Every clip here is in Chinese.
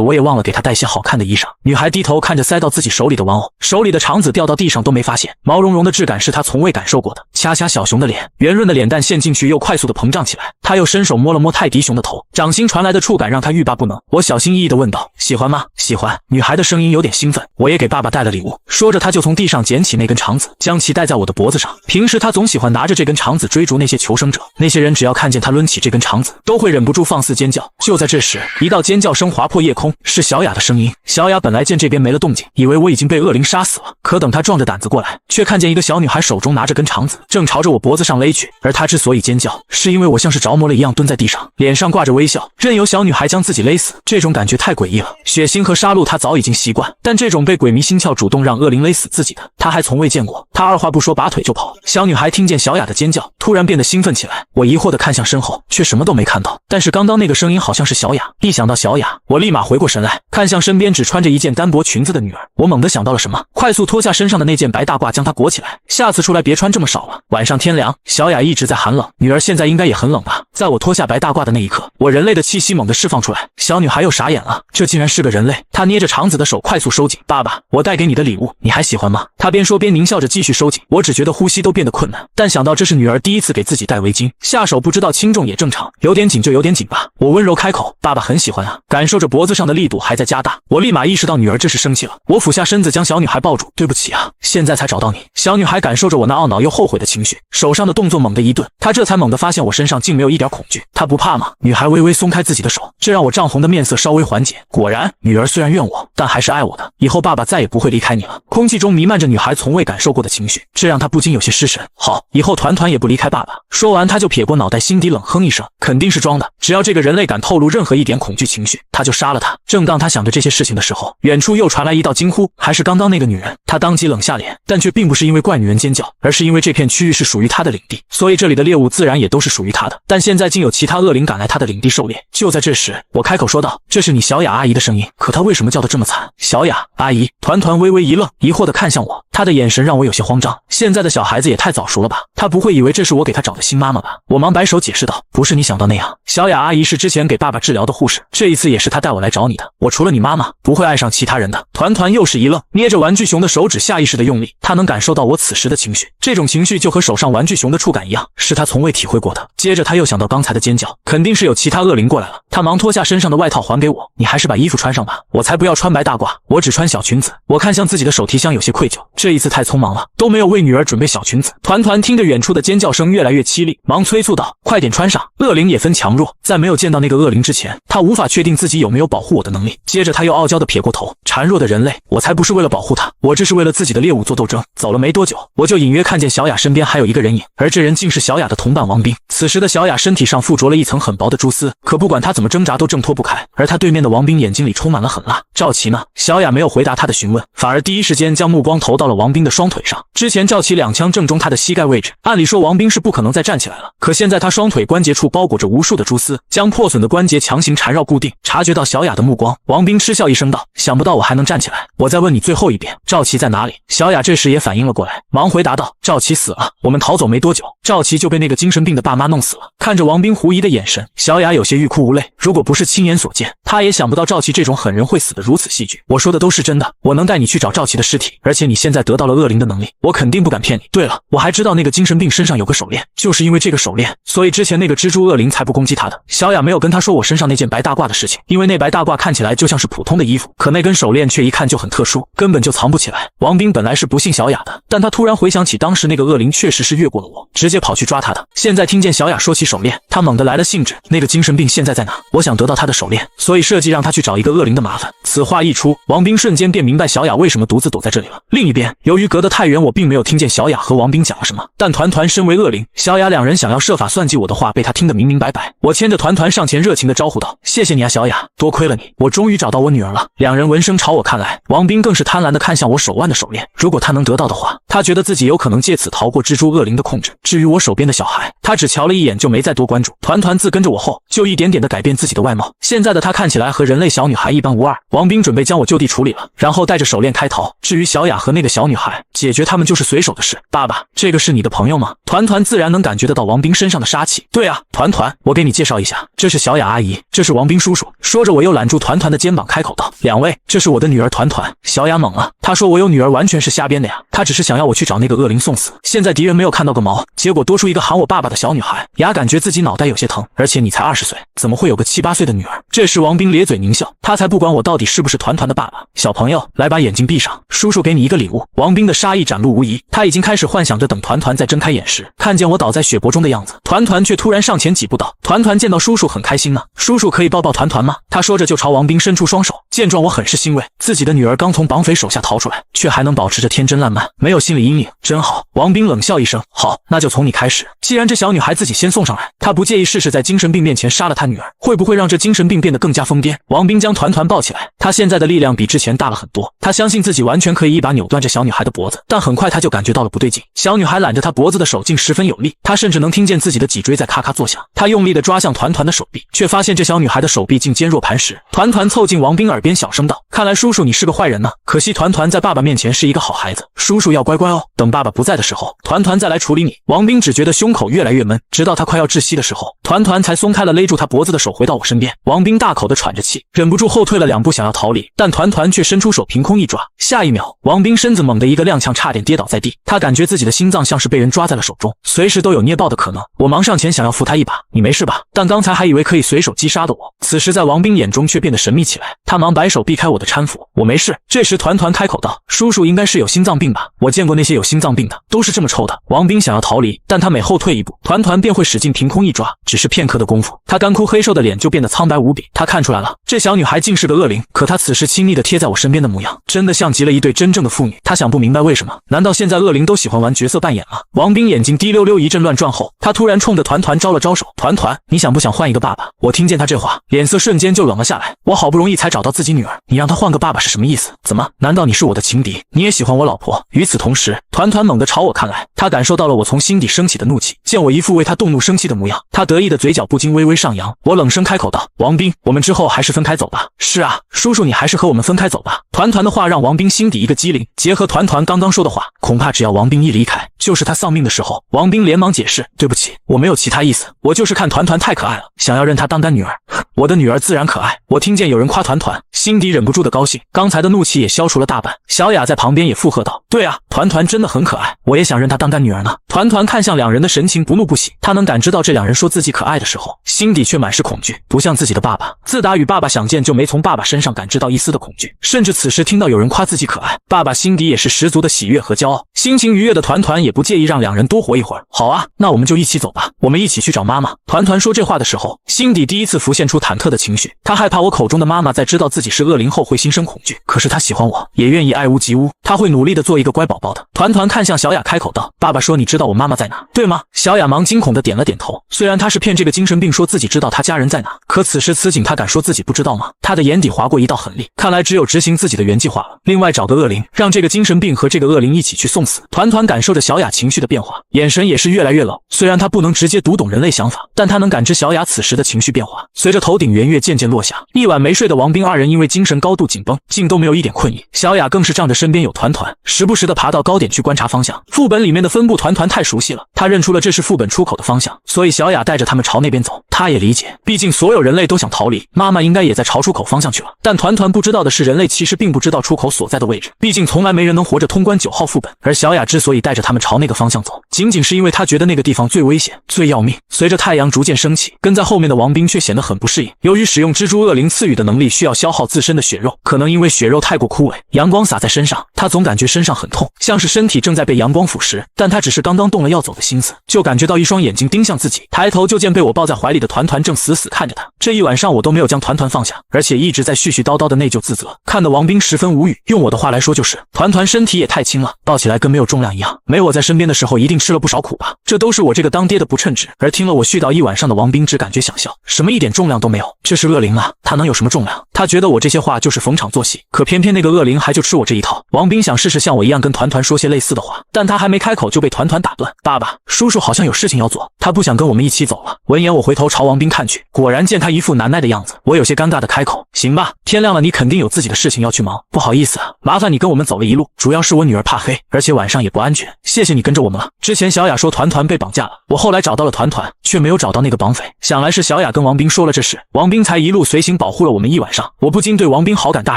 我也忘了给她带些好看的衣裳。女孩低头看着塞到自己手里的玩偶，手里的肠子掉到地上都没发现，毛茸茸的质感是她从未感受过的。掐掐小熊的脸，圆润的脸蛋陷进去又快速的膨胀起来。她又伸手摸了摸泰迪熊的头，掌心传来的触感让她欲罢不能。我小心翼翼地问道：“喜欢吗？”“喜欢。”女孩的声音有点兴奋。我也给爸爸带了礼物。说着，她就从地上捡起那根肠子，将其戴在我的脖子上。平时她总喜欢拿着这根肠子追逐那些求生者，那些人只要看见她抡起这根肠子，都会忍不住放肆尖叫。就在这时，一道尖叫声划破夜空，是小雅的声音。小雅本来见这边没了动静，以为我已经被恶灵杀死了，可等她壮着胆子过来，却看见一个小女孩手中拿着根肠子，正朝着我脖子上勒去。而她之所以尖叫，是因为我像是着魔了一样蹲在地上，脸上挂着微笑，任由小女孩将自己勒死。这种感觉太诡异了，血腥和杀戮她早已经习惯，但这种被鬼迷心窍主动让恶灵勒死自己的，她还从未见过。她二话不说拔腿就跑。小女孩听见小雅的尖叫，突然变得兴奋起来。我疑惑地看向身后，却什么都没看到，但是刚刚那个声音好像是小雅。一想到小雅，我立马回过神来，看向身边只穿着一件单薄裙子的女儿。我猛地想到了什么，快速脱下身上的那件白大褂将它裹起来，下次出来别穿这么少了，晚上天凉。小雅一直在寒冷，女儿现在应该也很冷吧。在我脱下白大褂的那一刻，我人类的气息猛地释放出来。小女孩又傻眼了，这竟然是个人类。她捏着肠子的手快速收紧。爸爸，我带给你的礼物，你还喜欢吗？她边说边狞笑着继续收紧。我只觉得呼吸都变得困难，但想到这是女儿第一次给自己戴围巾，下手不知道轻重也正常，有点紧就有点紧吧。我温柔开口，爸爸很喜欢啊。感受着脖子上的力度还在加大，我立马意识到女儿这是生气了。我俯下身子将小女孩抱住，对不起啊，现在才找到你。小女孩感受着我那懊恼又后悔的情绪，手上的动作猛地一顿，她这才猛地发现我身上竟没有一点恐惧。她不怕吗？女孩微微松开自己的手，这让我涨红的面色稍微缓解。果然，女儿虽然怨我，但还是爱我的。以后爸爸再也不会离开你了。空气中弥漫着女孩从未感受过的情绪，这让她不禁有些失神。好，以后团团也不离开爸爸。说完，她就撇过脑袋，心底冷哼一声，肯定是装的。只要这个人类敢透露任何一点恐惧情绪，他就杀了他。正当他想着这些事情的时候，远处又传来一道惊呼，还是刚刚那个女人。他当即冷下脸，但却并不是因为怪女人尖叫，而是因为这片区域是属于他的领地，所以这里的猎物自然也都是属于他的。但现在竟有其他恶灵赶来他的领地狩猎。就在这时，我开口说道：“这是你小雅阿姨的声音，可她为什么叫得这么惨？”小雅阿姨。团团微微一愣，疑惑地看向我，她的眼神让我有些慌张。现在的小孩子也太早熟了吧？她不会以为这是我给她找的新妈妈吧？我忙摆手解释道：“不是你想到那样，小雅阿姨是之前给爸爸治疗的护士，这一次也是她带我来找你的。我除了你妈妈，不会爱上其他人的。”团团又是一愣，捏着玩具熊的手指下意识地用力，她能感受到我此时的情绪，这种情绪就和手上玩具熊的触感一样，是她从未体会过的。接着她又想到刚才的尖叫，肯定是有其他恶灵过来了。她忙脱下身上的外套还给我，你还是把衣服穿上吧，我才不要穿白大褂，我只穿小裙子。我看向自己的手提箱有些愧疚，这一次太匆忙了，都没有为女儿准备小裙子。团团听着远处的尖叫声越来越凄厉，忙催促道：“快点穿上！”恶灵也分强弱，在没有见到那个恶灵之前，他无法确定自己有没有保护我的能力。接着他又傲娇地撇过头，孱弱的人类，我才不是为了保护他，我这是为了自己的猎物做斗争。走了没多久，我就隐约看见小雅身边还有一个人影，而这人竟是小雅的同伴王斌。此时的小雅身体上附着了一层很薄的蛛丝，可不管她怎么挣扎都挣脱不开，而她对面的王斌眼睛里充满了狠辣。赵琪呢？小雅没有回答他的询问，反而第一时间将目光投到了王斌的双腿上。之前赵琪2枪正中他的膝盖位置，按理说王斌是不可能再站起来了，可现在他双腿关节处包裹着无数的蛛丝，将破损的关节强行缠绕固定。察觉到小雅的目光，王斌嗤笑一声道：“想不到我还能站起来，我再问你最后一遍，赵琪在哪里？”小雅这时也反应了过来，忙回答道：“赵琪死了，我们逃走没多久，赵琪就被那个精神病的爸妈弄死了。”看着王斌狐疑的眼神，小雅有些欲哭无泪。如果不是亲眼所见，她也想不到赵琪这种狠人会死得如此戏剧。我说的都是真的，我能带你去找赵琪的尸体，而且你现在得到了恶灵的能力，我肯定不敢骗你。对了，我还知道那个精神病身上有个手链，就是因为这个手链，所以之前那个蜘蛛恶灵才不攻击他的。小雅没有跟他说我身上那件白大褂的事情，因为那白大褂看起来就像是普通的衣服，可那根手链却一看就很特殊，根本就藏不起来。王斌本来是不信小雅的，但他突然回想起当时那个恶灵确实是越过了我，直接跑去抓他的。现在听见小雅说起手链，他猛地来了兴致，那个精神病现在在哪？我想得到他的手链，所以设计让他去找一个恶灵的麻烦。此话一出，王斌瞬间便明白小雅为什么独自躲在这里了。另一边，由于隔得太远，我并没有听见小雅和王斌讲了什么，但团团身为恶灵，小雅两人想要设法算计我的话被他听得明明白白。我牵着团团上前热情地招呼道：“谢谢你啊小雅，多亏了你，我终于找到我女儿了。”两人闻声朝我看来，王斌更是贪婪地看向我手腕的手链，如果他能得到的话，他觉得自己有可能借此逃过蜘蛛恶灵的控制。至于我手边的小孩，他只瞧了一眼就没再多关注。团团自跟着我后，就一点点地改变自己的外貌，现在的他看起来和人类小女孩一般无二。王斌准备将我就地处理了，然后带着手链开逃。至于小雅和那个小女孩，解决他们就是随手的事。爸爸，这个是你的朋友吗？团团自然能感觉得到王斌身上的杀气。对啊，团团，我给你介绍一下，这是小雅阿姨，这是王斌叔叔。说着我又揽住团团的肩膀开口道，两位，这是我的女儿团团。小雅懵了，她说我有女儿完全是瞎编的呀，她只是想要我去找那个恶灵送死，现在敌人没有看到个毛，结果多出一个喊我爸爸的小女孩。雅感觉自己脑袋有些疼，而且你才20岁，怎么会有个7、8岁的女儿？这时王斌咧嘴狞笑，他才不管我到底是不是团团的爸爸。小朋友，来把眼睛闭上，叔叔给你一个礼物。王斌的杀意展露无遗，他已经开始幻想着等团团再睁开眼时，看见我倒在血泊中的样子。团团却突然上前几步道，团团见到叔叔很开心呢，叔叔可以抱抱团团吗？他说着就朝王斌伸出双手。见状我很是欣慰，自己的女儿刚从绑匪手下逃出来，却还能保持着天真烂漫，没有心理阴影，真好。王斌冷笑一声，好，那就从你开始。既然这小女孩自己先送上来，他不介意试试在精神病面前杀了他女儿，会不会让这精神病变得更加疯癫。王斌将团团抱起来，他现在的力量比之前大了很多，他相信自己完全可以一把扭断这小女孩的脖子，但很快他就感觉到了不对劲。小女孩揽着他脖子的手劲十分有力，他甚至能听见自己的脊椎在咔咔作响。他用力地抓向团团的手臂，却发现这小女孩的手臂竟坚若磐石。团团凑近王斌耳边小声道，看来叔叔你是个坏人呢，可惜团团在爸爸面前是一个好孩子，叔叔要乖乖哦，等爸爸不在的时候，团团再来处理你。王斌只觉得胸口越来越闷，直到他快要窒息的时候，团团才松开了勒住他脖子的手，回到我身边。王斌大口地喘着气，忍不住后退了2步想要逃离，但团团却伸出手凭空一抓，下一秒王斌身子猛地一个踉跄，差点跌倒在地。他感觉自己的心脏像是被人抓在了手中，随时都有捏爆的可能。我忙上前想要扶他一把，你没事吧？但刚才还以为可以随手击杀的我，此时在王斌眼中却变得神秘起来。他忙摆手避开我的搀扶，我没事。这时团团开口道，叔叔应该是有心脏病吧？我见过那些有心脏病的，都是这么抽的。王斌想要逃离，但他每后退一步，团团便会使劲凭空一抓，只是片刻的功夫，他干枯黑瘦的脸就变得苍白无比。他看出来了，这小女孩竟是个恶灵，可她此时亲昵地贴在我身边的模样，真的像极了一对真正的父女。他想不明白为什么，难道现在恶灵都喜欢玩角色扮演了？王斌眼睛滴溜溜一阵乱转后，他突然冲着团团招了招手，团团，你想不想换一个爸爸？我听见他这话，脸色瞬间就冷了下来。我好不容易才找到自己女儿，你让她换个爸爸是什么意思？怎么？难道你是我的情敌？你也喜欢我老婆？与此同时，团团猛地朝我看来，他感受到了我从心底升起的怒气，见我一副为他动怒生气的模样，他得意的嘴角不禁微微上扬。我冷声开口道，王斌，我们之后还是分开走吧。是啊，叔叔你还是和我们分开走吧。团团的话让王斌心底一个激灵，结合团团刚刚说的话，恐怕只要王斌一离开，就是他丧命的时候。王斌连忙解释，对不起，我没有其他意思，我就是看团团太可爱了，想要认她当干女儿。我的女儿自然可爱。我听见有人夸团团，心底忍不住的高兴，刚才的怒气也消除了大半。小雅在旁边也附和道，对啊，团团真的很可爱，我也想认她当干女儿呢。团团看向两人的神情不怒不喜，她能感知到这两人说自己可爱的时候，心底却满是恐惧，不像自己的爸爸。自打与爸爸相见，就没从爸爸身上感知到一丝的恐惧，甚至此时听到有人夸自己可爱，爸爸心底也是十足的喜悦和骄傲。心情愉悦的团团也不介意让两人多活一会儿。好啊，那我们就一起走吧，我们一起去找妈妈。团团说这话的时候，心底第一次浮现出忐忑的情绪，他害怕我口中的妈妈在知道自己是恶灵后会心生恐惧，可是他喜欢我，也愿意爱屋及乌，他会努力的做一个乖宝宝的。团团看向小雅开口道，爸爸说你知道我妈妈在哪，对吗？小雅忙惊恐的点了点头，虽然他是骗这个精神病说自己知道他家人在哪，可此时此景他敢说自己不知道吗？他的眼底划过一道狠戾，看来只有执行自己的原计划了，另外找个恶灵，让这个精神病和这个恶灵一起去送死。团团感受着小雅情绪的变化，眼神也是越来越冷，虽然他不能直接读懂人类想法，但他能感知小雅此时的情绪变化。随着头顶圆月渐渐落下，一晚没睡的王斌二人因为精神高度紧绷，竟都没有一点困意。小雅更是仗着身边有团团，时不时的爬到高点去观察方向。副本里面的分布团团太熟悉了，他认出了这是副本出口的方向，所以小雅带着他们朝那边走。他也理解，毕竟所有人类都想逃离，妈妈应该也在朝出口方向去了。但团团不知道的是，人类其实并不知道出口所在的位置，毕竟从来没人能活着通关9号副本。而小雅之所以带着他们朝那个方向走，仅仅是因为她觉得那个地方最危险最要命。随着太阳逐渐升起，跟在后面的王斌却显得很不适应。由于使用蜘蛛恶灵赐予的能力需要消耗自身的血肉，可能因为血肉太过枯萎，阳光洒在身上，他总感觉身上很痛，像是身体正在被阳光腐蚀。但他只是刚刚动了要走的心思，就感觉到一双眼睛盯向自己，抬头就见被我抱在怀里的团团正死死看着他。这一晚上我都没有将团团放下，而且一直在絮絮叨叨的内疚自责，看得王斌十分无语。用我的话来说就是，团团身体也太轻了，抱起来跟没有重量一样，没我在身边的时候一定是吃了不少苦吧？这都是我这个当爹的不称职。而听了我絮叨一晚上的王斌只感觉想笑，什么一点重量都没有。这是恶灵啊，他能有什么重量？他觉得我这些话就是逢场作戏，可偏偏那个恶灵还就吃我这一套。王斌想试试像我一样跟团团说些类似的话，但他还没开口就被团团打断。爸爸，叔叔好像有事情要做，他不想跟我们一起走了。闻言我回头朝王斌看去，果然见他一副难耐的样子，我有些尴尬的开口，行吧，天亮了你肯定有自己的事情要去忙，不好意思啊，麻烦你跟我们走了一路，主要是我女儿怕黑，而且晚上也不安全，谢谢你跟着我们了。之前小雅说团团被绑架了，我后来找到了团团，却没有找到那个绑匪，想来是小雅跟王斌说了这事，王斌才一路随行保护了我们一晚上。我不禁对王斌好感大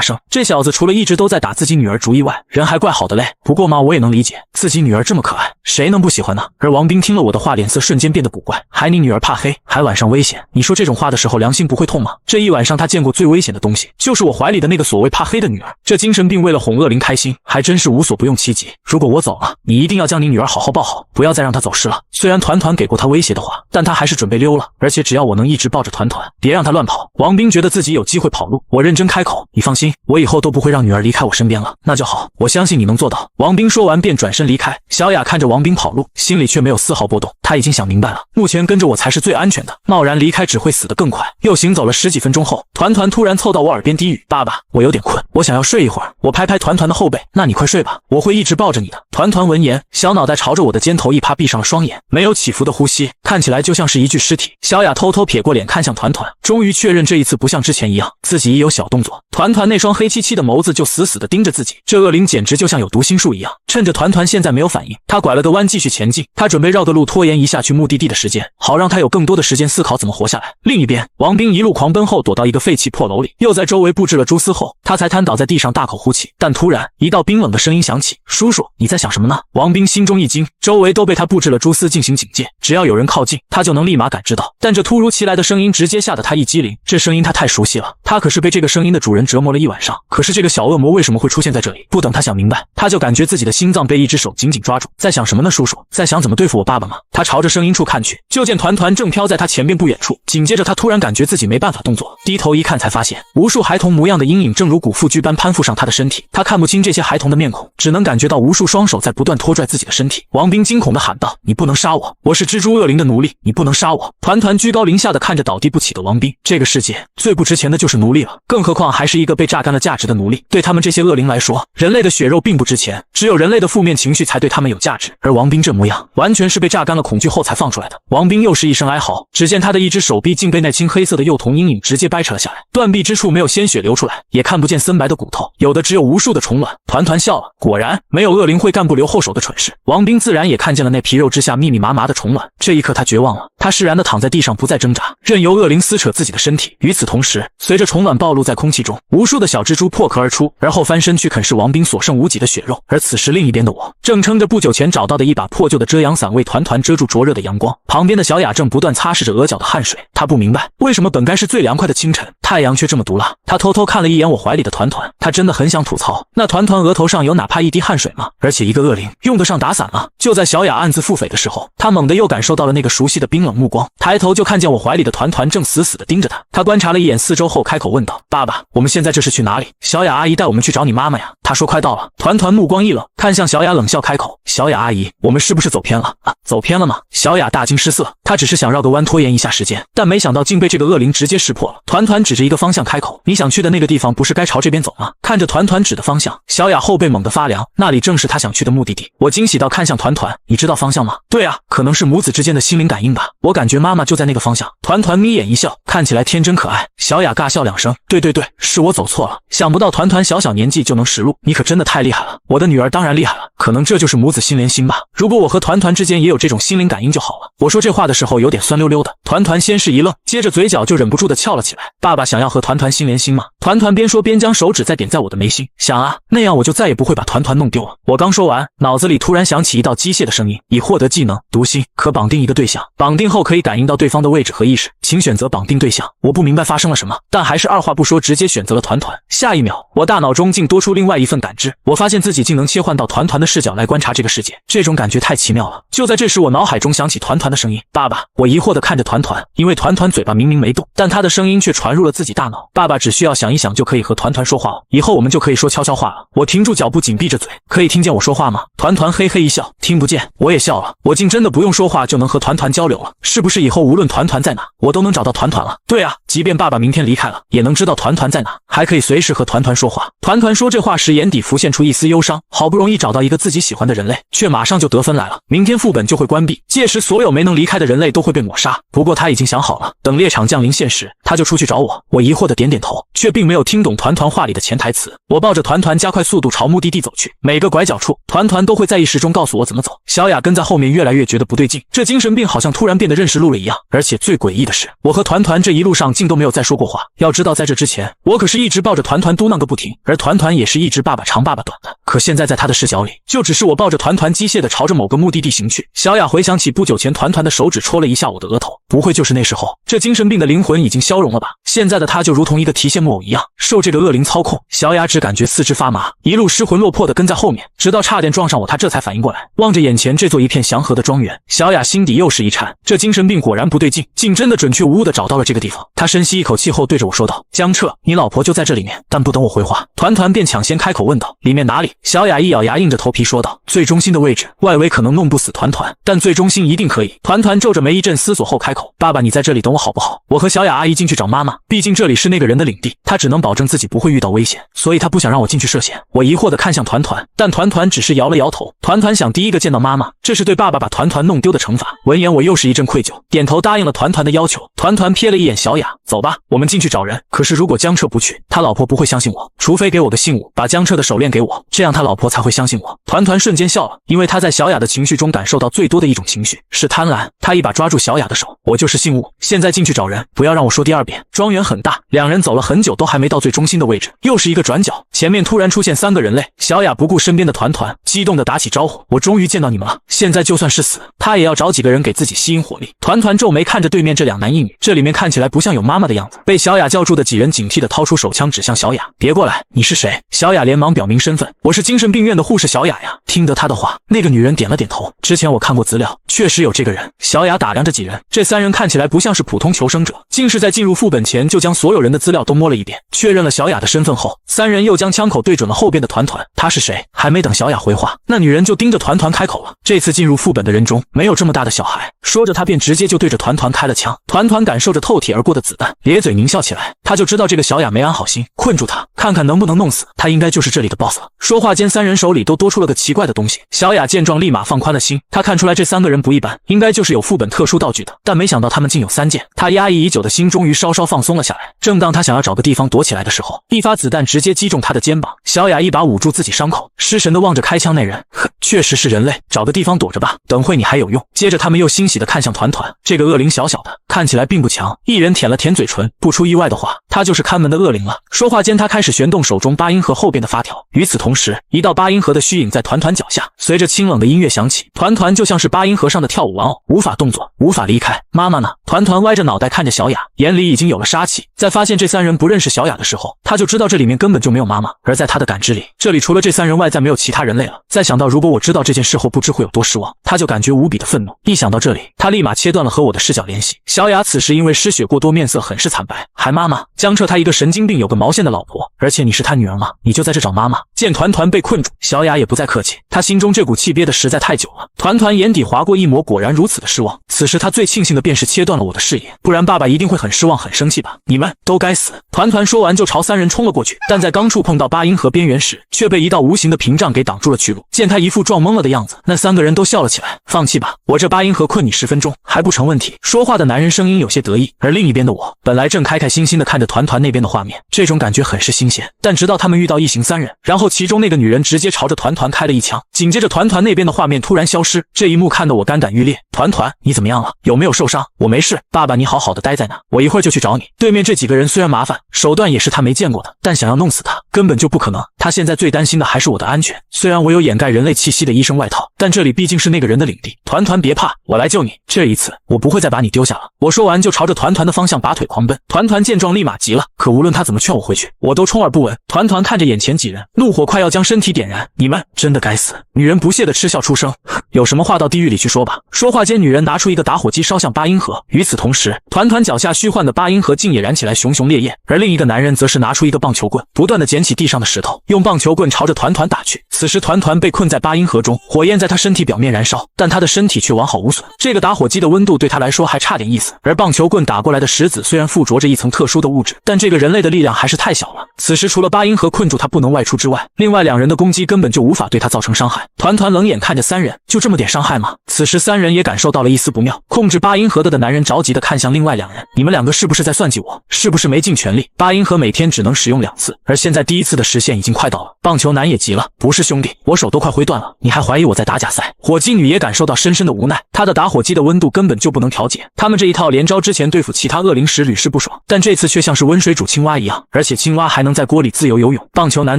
升，这小子除了一直都在打自己女儿主意外，人还怪好的嘞。不过嘛，我也能理解，自己女儿这么可爱，谁能不喜欢呢？而王斌听了我的话，脸色瞬间变得古怪，还你女儿怕黑，还晚上危险，你说这种话的时候良心不会痛吗？这一晚上他见过最危险的东西，就是我怀里的那个所谓怕黑的女儿。这精神病为了哄恶灵开心，还真是无所不用其极。如果我走了，你一定要将你女儿好好抱好，不要再让她走失了。虽然团团给过他威胁的话，但他还是准备溜了，而且只要我能一直抱着团团，别让她乱跑。王斌觉得自己有机会跑路，我认真开口，你放心，我以后都不会让女儿离开我身边了。那就好，我相信你能做到。王斌说完便转身离开。小雅看着王斌跑路，心里却没有丝毫波动，她已经想明白了，目前跟着我才是最安全的，贸然离开只会死得更快。又行走了十几分钟后，团团突然凑到我耳边低语，爸爸，我有点困，我想要睡一会儿。我拍拍团团的后背，那你快睡吧，我会一直抱着你的。团团闻言，小脑袋朝着我的肩头一趴，闭上了双眼，没有起伏的呼吸，看起来就像是一具尸体。小雅偷偷撇过脸看向团团，终于确认这一次不像之前一样，自己一有小动作，团团那双黑漆漆的眸子就死死地盯着自己。这恶灵简直就像有读心术一样，趁着团团现在没有反应，他拐了个弯继续前进。他准备绕个路拖延一下去目的地的时间，好让他有更多的时间思考怎么活下来。另一边，王斌一路狂奔后躲到一个废弃破楼里，又在周围布置了蛛丝后，他才瘫倒在地上大口呼气。但突然一道冰冷的声音响起，叔叔，你在想什么呢？王斌心中一惊，周围都被他布置了蛛丝进行警戒，只要有人靠近，他就能立马感知到。但这突如其来的声音直接吓得他一激灵，这声音他太熟悉了，他可是被这个声音的主人折磨了一晚上。可是这个小恶魔为什么会出现在这里？不等他想明白，他就感觉自己的心脏被一只手紧紧抓住。在想什么呢，叔叔？在想怎么对付我爸爸吗？他朝着声音处看去，就见团团正飘在他前面不远处。紧接着他突然感觉自己没办法动作，低头一看才发现，无数孩童模样的阴影正如古复剧般攀附上他的身体。他看不清这些孩童的面孔，只能感觉到无数双手在不断拖拽自己的身体。王斌惊恐地喊道，你不能杀我，我是蜘蛛恶灵的奴隶，你不能杀我。团团居高临下地看着倒地不起的王斌，这个世界最不值钱的就是奴隶了，更何况还是一个被榨干了价值的奴隶。对他们这些恶灵来说，人类的血肉并不值钱，只有人类的负面情绪才对他们有价值。而王斌这模样，完全是被榨干了恐惧后才放出来的。王斌又是一声哀嚎，只见他的一只手臂竟被那青黑色的幼童阴影直接掰扯了下来，断臂之处没有鲜血流出来，也看不见森白的骨头，有的只有无数的虫卵。团团笑了，果然没有恶灵会干不留后手的蠢事。王斌自然也看见了那皮肉之下密密麻麻的虫卵，这一刻他绝望了，他释然地躺在地上不再挣扎，任由恶灵撕扯自己的身体。与此同时，随着虫卵暴露在空气中，无数的小蜘蛛破壳而出，而后翻身去啃噬王斌所剩无几的血肉。而此时另一边的我，正撑着不久前找到的一把破旧的遮阳伞为团团遮住灼热的阳光，旁边的小雅正不断擦拭着额角的汗水。她不明白为什么本该是最凉快的清晨，太阳却这么毒辣。她偷偷看了一眼我怀里的团团，她真的很想吐槽，那团团额头上有哪怕一滴汗水吗？而且一个恶灵用得上打伞吗？就在小雅暗自腹诽的时候，她猛地又感受到了那个熟悉的冰冷目光，抬头就看见我怀里的团团正死死地盯着她。她观察了一眼四周后开口问道，爸爸，我们现在这是去哪里？小雅阿姨带我们去找你妈妈呀。她说快到了。团团目光一冷，看向小雅冷笑开口，小雅阿姨，我们是不是走偏了啊？走偏了吗？小雅大惊失色，她只是想绕个弯拖延一下时间，但没想到竟被这个恶灵直接识破了。团团指着一个方向开口，你想去的那个地方不是该朝这边走吗？看着团团指的方向，小雅后背猛地发凉，那里正是她想去的目的地。我惊喜到看向团团，你知道方向吗？对啊，可能是母子之间的心灵感应吧，我感觉妈妈就在那个方向。团团眯眼一笑，看起来天真可爱。小雅尬笑两声，对，是我走错了。想不到团团小年纪就能识路，你可真的太厉害了。我的女儿当然厉害了，可能这就是母子心连心吧。如果我和团团之间也有这种心灵感应就好了。我说这话的时候有点酸溜溜的，团团先是一愣，接着嘴角就忍不住的翘了起来。爸爸想要和团团心连心吗？团团边说边将手指再点在我的眉心，想啊，那样我就再也不会把团团弄丢了。我刚说完，脑子里突然响起一道机械的声音，已获得技能读心，可绑定一个对象，绑定后可以感应到对方的位置和意识，请选择绑定对象。我不明白发生了什么，但还是二话不说直接选择了团团。下一秒，我大脑中竟多出另外一份感知，我发现自己竟能切换到团团的视角来观察这个世界，这种感感觉太奇妙了。就在这时，我脑海中响起团团的声音：“爸爸。”我疑惑地看着团团，因为团团嘴巴明明没动，但他的声音却传入了自己大脑。爸爸只需要想一想就可以和团团说话了，以后我们就可以说悄悄话了。我停住脚步，紧闭着嘴，可以听见我说话吗？团团嘿嘿一笑，听不见。我也笑了，我竟真的不用说话就能和团团交流了，是不是以后无论团团在哪，我都能找到团团了？对啊，即便爸爸明天离开了，也能知道团团在哪，还可以随时和团团说话。团团说这话时，眼底浮现出一丝忧伤，好不容易找到一个自己喜欢的人类，却马上就得分来了。明天副本就会关闭，届时所有没能离开的人类都会被抹杀。不过他已经想好了，等猎场降临现实，他就出去找我。我疑惑的点点头，却并没有听懂团团话里的潜台词。我抱着团团加快速度朝目的地走去，每个拐角处，团团都会在意识中告诉我怎么走。小雅跟在后面，越来越觉得不对劲，这精神病好像突然变得认识路了一样。而且最诡异的是，我和团团这一路上竟都没有再说过话。要知道在这之前，我可是一直抱着团团嘟囔个不停，而团团也是一直爸爸长爸爸短的。可现在在他的视角里，就只是我抱着团团机械地朝着某个目的地行去。小雅回想起不久前团团的手指戳了一下我的额头，不会就是那时候，这精神病的灵魂已经消融了吧？现在的他就如同一个提线木偶一样，受这个恶灵操控。小雅只感觉四肢发麻，一路失魂落魄地跟在后面，直到差点撞上我，她这才反应过来。望着眼前这座一片祥和的庄园，小雅心底又是一颤，这精神病果然不对劲，竟真的准确无误地找到了这个地方。她深吸一口气后对着我说道：“江彻，你老婆就在这里面。”但不等我回话，团团便抢先开口问道：“里面哪里？”小雅一咬牙，硬着头皮说道：“最中心的位置，外围可能弄不死团团，但最中心一定可以。”团团皱着眉一阵思索后开口：“爸爸，你在这里等我好不好？我和小雅阿姨进去找妈妈，毕竟这里是那个人的领地，他只能保证自己不会遇到危险，所以他不想让我进去涉险。”我疑惑地看向团团，但团团只是摇了摇头。团团想第一个见到妈妈，这是对爸爸把团团弄丢的惩罚。闻言我又是一阵愧疚，点头答应了团团的要求。团团瞥了一眼小雅：“走吧，我们进去找人。可是如果江彻不去，他老婆不会相信我，除非给我个信物，把江彻的手链给我，这样他老婆才会相信我。”团团瞬间笑了，因为他在小雅的情绪中感受到最多的一种情绪是贪婪。他一把抓住小雅的手：“我就是信物，现在进去找人，不要让我说第二遍。”庄园很大，两人走了很久都还没到最中心的位置，又是一个转角，前面突然出现3个人类。小雅不顾身边的团团，激动地打起招呼：“我终于见到你们了，现在就算是死，他也要找几个人给自己吸引火力。”团团皱眉看着对面这2男1女，这里面看起来不像有妈妈的样子。被小雅叫住的几人警惕地掏出手枪指向小雅：“别过来，你是谁？”小雅连忙表明身份：“我是精神病院的护士小雅呀。”听得她的话，那个女人点了点头：“之前我看过资料，确实有这个人。”小雅打量着几人，这3人看起来不像是普通求生者，竟是在进入副本前就将所有人的资料都摸了一遍，确认了小雅的身份后，3人又将枪口对准了后边的团团：“他是谁？”还没等小雅回话，那女人就盯着团团开口了：“这次进入副本的人中没有这么大的小孩。”说着她便直接就对着团团开了枪。团团感受着透体而过的子弹，咧嘴狞笑起来，他就知道这个小雅没安好心，困住他，看看能不能弄死他，应该就是这里的 boss 了。说话间，3人手里都多出了个奇怪的东西。小雅见状立马放宽了心，她看出来这3个人不一般，应该就是有副本特殊道具的，但没想到他们竟有3件。她压抑已久的心终于稍稍放松了下来。正当她想要找个地方躲起来的时候，一发子弹直接击中她的肩膀。小雅一把捂住自己伤口，失神地望着开枪那人：“呵，确实是人类，找个地方躲着吧，等会你还有用。”接着他们又欣喜地看向团团，这个恶灵小小的，看起来并不强。一人舔了舔嘴唇，不出意外的话，他就是看门的恶灵了。说话间，他开始旋动手中8音盒后边的发条。与此同时，一道8音盒的虚影在团团脚下，随着清冷的音乐响起，团团就像是8音盒上的跳舞玩偶，无法动作，无法离开。妈妈呢？团团歪着脑袋看着小雅，眼里已经有了杀气。在发现这3人不认识小雅的时候，他就知道这里面根本就没有妈妈。而在他的感知里，这里除了这3人外，再没有其他人类了。再想到如果我知道这件事后不知会有多失望，他就感觉无比的愤怒。一想到这里，他立马切断了和我的视角联系。小雅此时因为失血过多，面色很是惨白。还妈妈？江彻他一个神经病，有个毛线的老婆，而且你是他女儿吗？你就在这找妈妈？见团团被困住，小雅也不再客气，她心中这股气憋得实在太久了。团团眼底划过一抹果然如此的失望。此时他最庆幸的便是切断了我的视野，不然爸爸一定会很失望很生气吧。你们都该死！团团说完就朝3人冲了过去，但在刚触碰到8音盒边缘时，却被一道无形的屏障给挡住了去路。见他一副撞懵了的样子，那3个人都笑了起来：“放弃吧，我这8音盒困你10分钟还不成问题。”说话的男人声音有些得意，而另一边的我本来正开开心心的看着团团那边的画面，这种感觉很是新鲜。但直到他们遇到一行3人，然后其中那个女人直接朝着团团开了一枪，紧接着团团那边的画面突然消失，这一幕看得我肝胆欲裂。团团，你怎么样了？有没有受伤？我没事，爸爸你好好的待在那，我一会儿就去找你。对面这几个人虽然麻烦，手段也是他没见过的，但想要弄死他根本就不可能。他现在最担心的还是我的安全，虽然我有掩盖人类气息的医生外套，但这里毕竟是那个人的领地。团团别怕，我来救你，这一次我不会再把你丢下了。我说完就朝着团团的方向拔腿狂奔。团团见状立马急了，可无论他怎么劝我回去，我都充耳不闻。团团看着眼前几人，怒火快要将身体点燃，你们真的该死！女人不屑地嗤笑出声，有什么话到地狱里去说吧。说话间，女人拿出一个打火机烧向八音盒。与此同时，团团脚下虚幻的八音盒竟也燃起来熊熊烈焰，而另一个男人则是拿出一个棒球棍，不断的捡起地上的石头，用棒球棍朝着团团打去。此时团团被困在八音盒中，火焰在他身体表面燃烧，但他的身体却完好无损。这个打火机的温度对他来说还差点意思，而棒球棍打过来的石子虽然附着着一层特殊的物质，但这个人类的力量还是太小了。此时除了八音盒困住他不能外出之外，另外两人的攻击根本就无法对他造成伤害。团团冷眼看着三人，就这么点伤害吗？此时三人也感受到了一丝不妙，控制八音盒的男人着急地看向另外两人，你们两个是不是在算计我？是不是没尽全力？八音盒每天只能使用2次，而现在第1次的时限已经快到了。棒球男也急了，不是兄弟，我手都快挥断了，你还怀疑我在打假赛？火鸡女也感受到深深的无奈，她的打火机的温度根本就不能调节，他们这一套连招之前对付其他恶灵时屡试不爽，但这次却像是温水煮青蛙一样，而且青蛙还能在锅里自由游泳。棒球男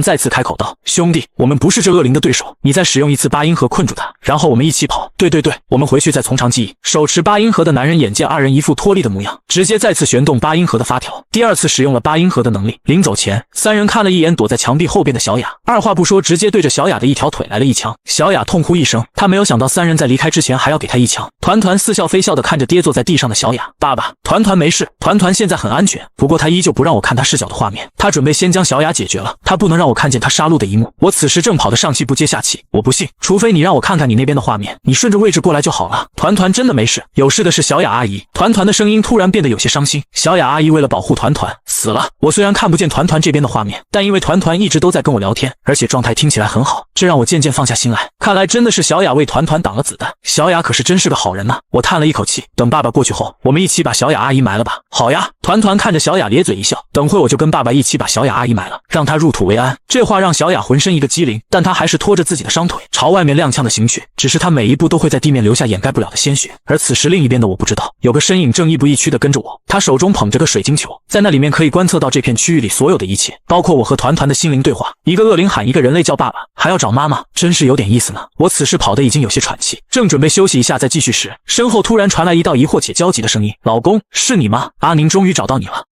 再次开口道，兄弟，我们不是这恶灵的对手，你再使用1次八音盒困住他，然后我们一起跑。对，我们回去再从长计议。手持八音盒的男人眼见二人一副脱力的模样，直接再次旋动八音盒的发条，第2次使用了八音盒的能力。临走前，三人看了一眼躲在墙壁后边的小雅，二话不说直接对着小雅的一条腿来了一枪。小雅痛哭一声，她没有想到三人在离开之前还要给她一枪。团团似笑非笑的看着跌坐在地上的小雅，爸爸，团团没事，团团现在很安全，不过他依旧不让我看他视角的画面，他准备先将小雅解决了，他不能让我看见他杀戮的一幕。我此时正跑得上气不接下气，我不信，除非你让我看看你那边的画面，你顺着位置过来就好了。团团真的没事，有事的是小雅阿姨。团团的声音突然变得有些伤心，小雅阿姨为了保护团团死了。我虽然看不见团团这边的画面，但因为团团一直都在跟我聊天，而且状态听起来很好，这让我渐渐放下心来。看来真的是小雅为团团挡了子弹，小雅可是真是个好人呐。我叹了一口气，等爸爸过去后，我们一起把小雅阿姨埋了吧。好呀。团团看着小雅咧嘴一笑，等会我就跟爸爸一起把小雅阿姨埋了，让她入土为安。这话让小雅浑身一个激灵，但她还是拖着自己的伤腿朝外面踉跄的行去，只是她每一步都会在地面留下掩盖不了的鲜血。而此时另一边的我不知道，有个身影正亦步亦趋地跟着我，他手中捧着个水晶球，在那里面可以观测到这片区域里所有的一切，包括我和团团的心灵对话。一个恶灵喊一个人类叫爸爸，还要找妈妈，真是有点意思呢。我此时跑得已经有些喘气，正准备休息一下再继续时，身后突然传来一道疑惑且焦急的声音，老公，是你吗？阿宁终于找到你了。